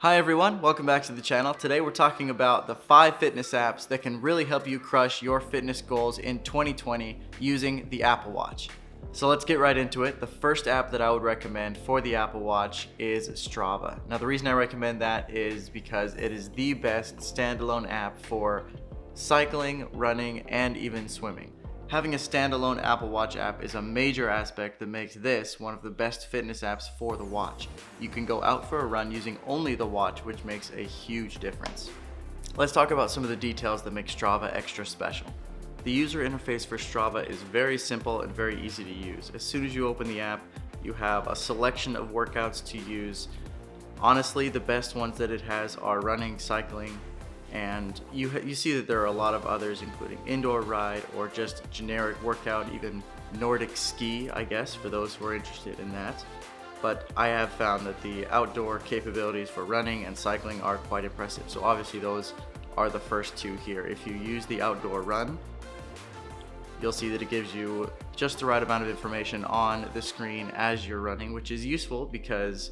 Hi everyone, welcome back to the channel. Today we're talking about the 5 fitness apps that can really help you crush your fitness goals in 2020 using the Apple Watch. So let's get right into it. The first app that I would recommend for the Apple Watch is Strava. Now the reason I recommend that is because it is the best standalone app for cycling, running, and even swimming. Having a standalone Apple Watch app is a major aspect that makes this one of the best fitness apps for the watch. You can go out for a run using only the watch, which makes a huge difference. Let's talk about some of the details that make Strava extra special. The user interface for Strava is very simple and very easy to use. As soon as you open the app, you have a selection of workouts to use. Honestly, the best ones that it has are running, cycling, and you see that there are a lot of others, including indoor ride or just generic workout, even Nordic ski, I guess, for those who are interested in that. But I have found that the outdoor capabilities for running and cycling are quite impressive. So obviously those are the first two here. If you use the outdoor run, you'll see that it gives you just the right amount of information on the screen as you're running, which is useful because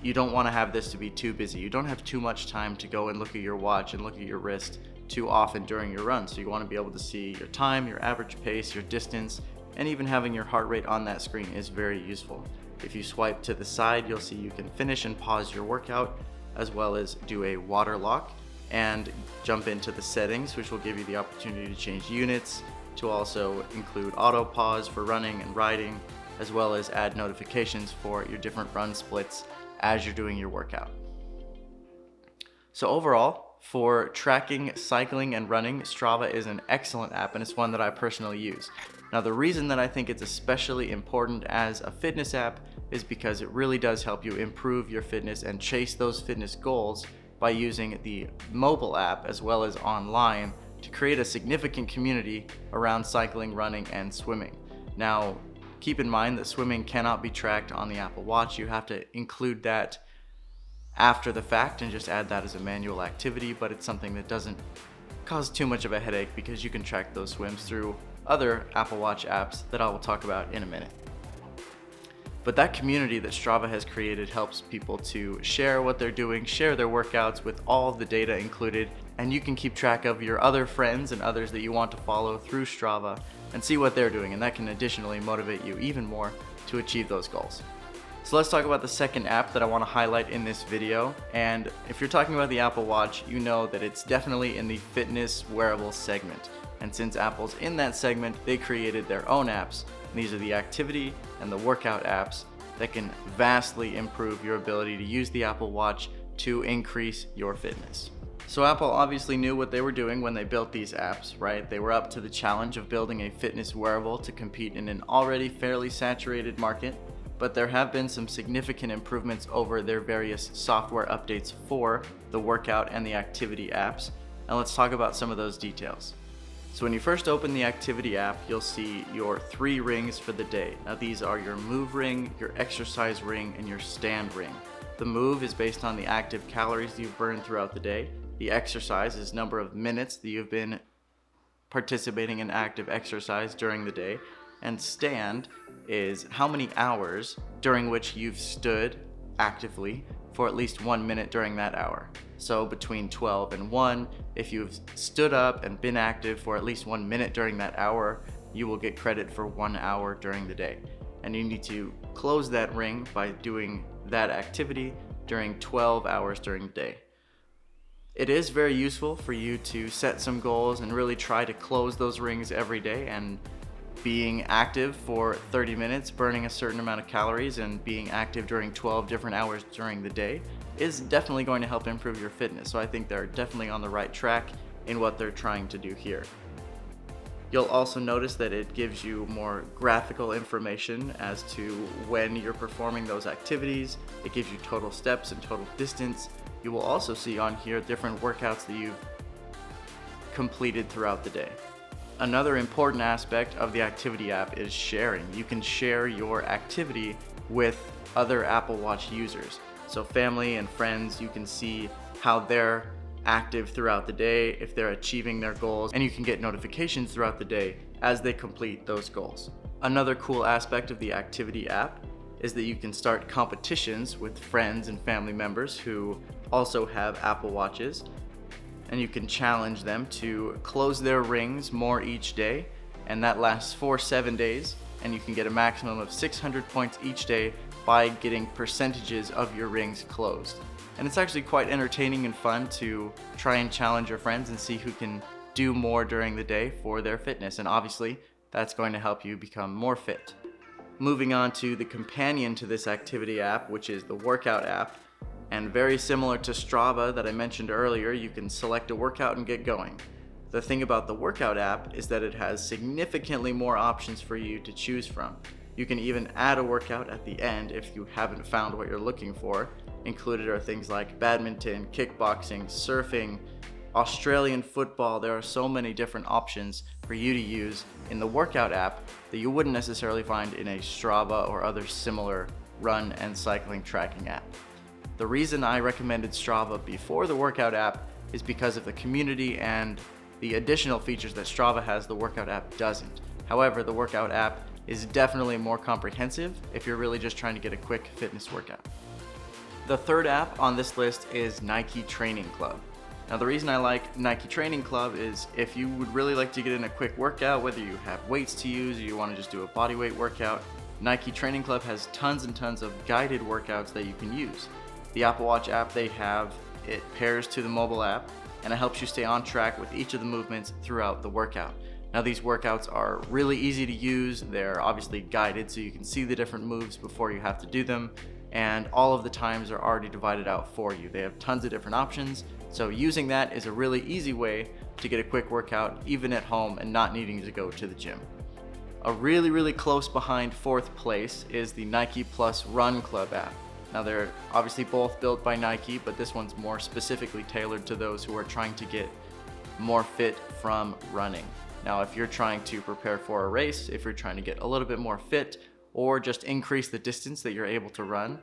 you don't want to have this to be too busy. You don't have too much time to go and look at your watch and look at your wrist too often during your run. So you want to be able to see your time, your average pace, your distance, and even having your heart rate on that screen is very useful. If you swipe to the side, you'll see you can finish and pause your workout, as well as do a water lock and jump into the settings, which will give you the opportunity to change units, to also include auto pause for running and riding, as well as add notifications for your different run splits as you're doing your workout. So overall, for tracking cycling and running, Strava is an excellent app, and it's one that I personally use. Now the reason that I think it's especially important as a fitness app is because it really does help you improve your fitness and chase those fitness goals by using the mobile app as well as online to create a significant community around cycling, running, and swimming. Now, keep in mind that swimming cannot be tracked on the Apple Watch. You have to include that after the fact and just add that as a manual activity, but it's something that doesn't cause too much of a headache because you can track those swims through other Apple Watch apps that I will talk about in a minute. But that community that Strava has created helps people to share what they're doing, share their workouts with all of the data included, and you can keep track of your other friends and others that you want to follow through Strava and see what they're doing, and that can additionally motivate you even more to achieve those goals. So let's talk about the second app that I want to highlight in this video. And if you're talking about the Apple Watch, you know that it's definitely in the fitness wearable segment. And since Apple's in that segment, they created their own apps. And these are the activity and the workout apps that can vastly improve your ability to use the Apple Watch to increase your fitness. So Apple obviously knew what they were doing when they built these apps, right? They were up to the challenge of building a fitness wearable to compete in an already fairly saturated market, but there have been some significant improvements over their various software updates for the workout and the activity apps. And let's talk about some of those details. So when you first open the activity app, you'll see your 3 rings for the day. Now these are your move ring, your exercise ring, and your stand ring. The move is based on the active calories you've burned throughout the day. The exercise is number of minutes that you've been participating in active exercise during the day. And stand is how many hours during which you've stood actively for at least 1 minute during that hour. So between 12 and 1, if you've stood up and been active for at least 1 minute during that hour, you will get credit for 1 hour during the day. And you need to close that ring by doing that activity during 12 hours during the day. It is very useful for you to set some goals and really try to close those rings every day, and being active for 30 minutes, burning a certain amount of calories, and being active during 12 different hours during the day is definitely going to help improve your fitness. So I think they're definitely on the right track in what they're trying to do here. You'll also notice that it gives you more graphical information as to when you're performing those activities. It gives you total steps and total distance. You will also see on here different workouts that you've completed throughout the day. Another important aspect of the activity app is sharing. You can share your activity with other Apple Watch users. So family and friends, you can see how they're active throughout the day, if they're achieving their goals, and you can get notifications throughout the day as they complete those goals. Another cool aspect of the activity app is that you can start competitions with friends and family members who also have Apple Watches, and you can challenge them to close their rings more each day, and that lasts for 7 days, and you can get a maximum of 600 points each day by getting percentages of your rings closed. And it's actually quite entertaining and fun to try and challenge your friends and see who can do more during the day for their fitness, and obviously that's going to help you become more fit. Moving on to the companion to this activity app, which is the workout app. And very similar to Strava that I mentioned earlier, you can select a workout and get going. The thing about the workout app is that it has significantly more options for you to choose from. You can even add a workout at the end if you haven't found what you're looking for. Included are things like badminton, kickboxing, surfing, Australian football. There are so many different options for you to use in the workout app that you wouldn't necessarily find in a Strava or other similar run and cycling tracking app. The reason I recommended Strava before the workout app is because of the community and the additional features that Strava has the workout app doesn't. However, the workout app is definitely more comprehensive if you're really just trying to get a quick fitness workout. The third app on this list is Nike Training Club. Now, the reason I like Nike Training Club is if you would really like to get in a quick workout, whether you have weights to use or you want to just do a bodyweight workout, Nike Training Club has tons and tons of guided workouts that you can use. The Apple Watch app they have, it pairs to the mobile app, and it helps you stay on track with each of the movements throughout the workout. Now, these workouts are really easy to use. They're obviously guided so you can see the different moves before you have to do them, and all of the times are already divided out for you. They have tons of different options, so using that is a really easy way to get a quick workout even at home and not needing to go to the gym. A really close behind fourth place is the Nike Plus Run Club app. Now, they're obviously both built by Nike, but this one's more specifically tailored to those who are trying to get more fit from running. Now, if you're trying to prepare for a race, if you're trying to get a little bit more fit, or just increase the distance that you're able to run,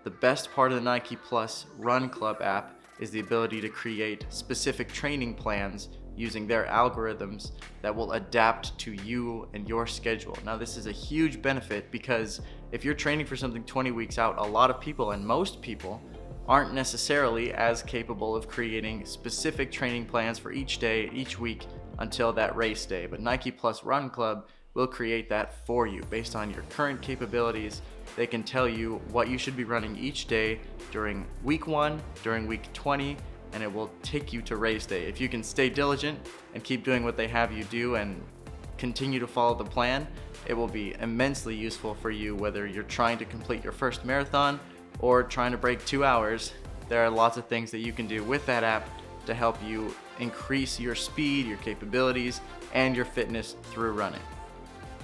the best part of the Nike Plus Run Club app is the ability to create specific training plans using their algorithms that will adapt to you and your schedule. Now, this is a huge benefit because if you're training for something 20 weeks out, a lot of people, and most people, aren't necessarily as capable of creating specific training plans for each day, each week, until that race day. But Nike Plus Run Club will create that for you based on your current capabilities. They can tell you what you should be running each day during week 1, during week 20, and it will take you to race day. If you can stay diligent and keep doing what they have you do and continue to follow the plan, it will be immensely useful for you whether you're trying to complete your first marathon or trying to break 2 hours. There are lots of things that you can do with that app to help you increase your speed, your capabilities, and your fitness through running.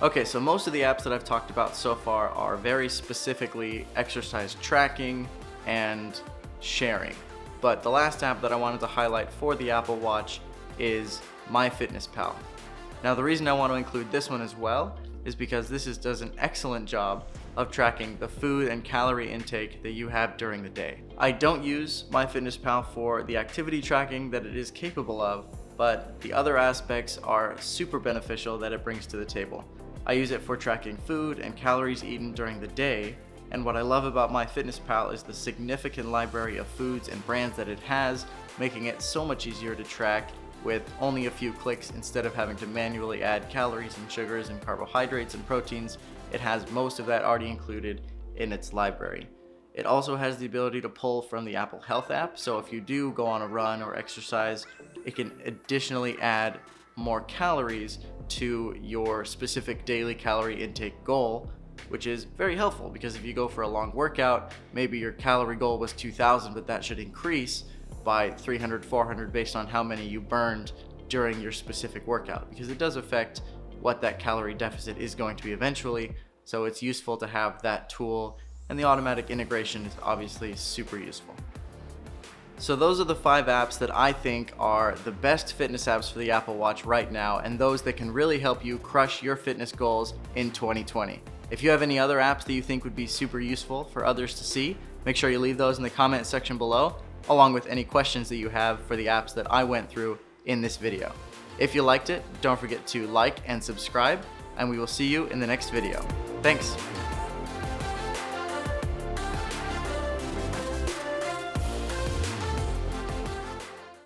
Okay, so most of the apps that I've talked about so far are very specifically exercise tracking and sharing. But the last app that I wanted to highlight for the Apple Watch is Myfitnesspal. Now, the reason I want to include this one as well is because this does an excellent job of tracking the food and calorie intake that you have during the day. I don't use Myfitnesspal for the activity tracking that it is capable of, but the other aspects are super beneficial that it brings to the table. I use it for tracking food and calories eaten during the day, and what I love about Myfitnesspal is the significant library of foods and brands that it has, making it so much easier to track with only a few clicks. Instead of having to manually add calories and sugars and carbohydrates and proteins, it has most of that already included in its library. It also has the ability to pull from the Apple Health app, so if you do go on a run or exercise, it can additionally add more calories to your specific daily calorie intake goal, which is very helpful because if you go for a long workout, maybe your calorie goal was 2,000, but that should increase by 300, 400 based on how many you burned during your specific workout, because it does affect what that calorie deficit is going to be eventually. So it's useful to have that tool, and the automatic integration is obviously super useful. So those are the 5 apps that I think are the best fitness apps for the Apple Watch right now, and those that can really help you crush your fitness goals in 2020. If you have any other apps that you think would be super useful for others to see, make sure you leave those in the comment section below, along with any questions that you have for the apps that I went through in this video. If you liked it, don't forget to like and subscribe, and we will see you in the next video. Thanks.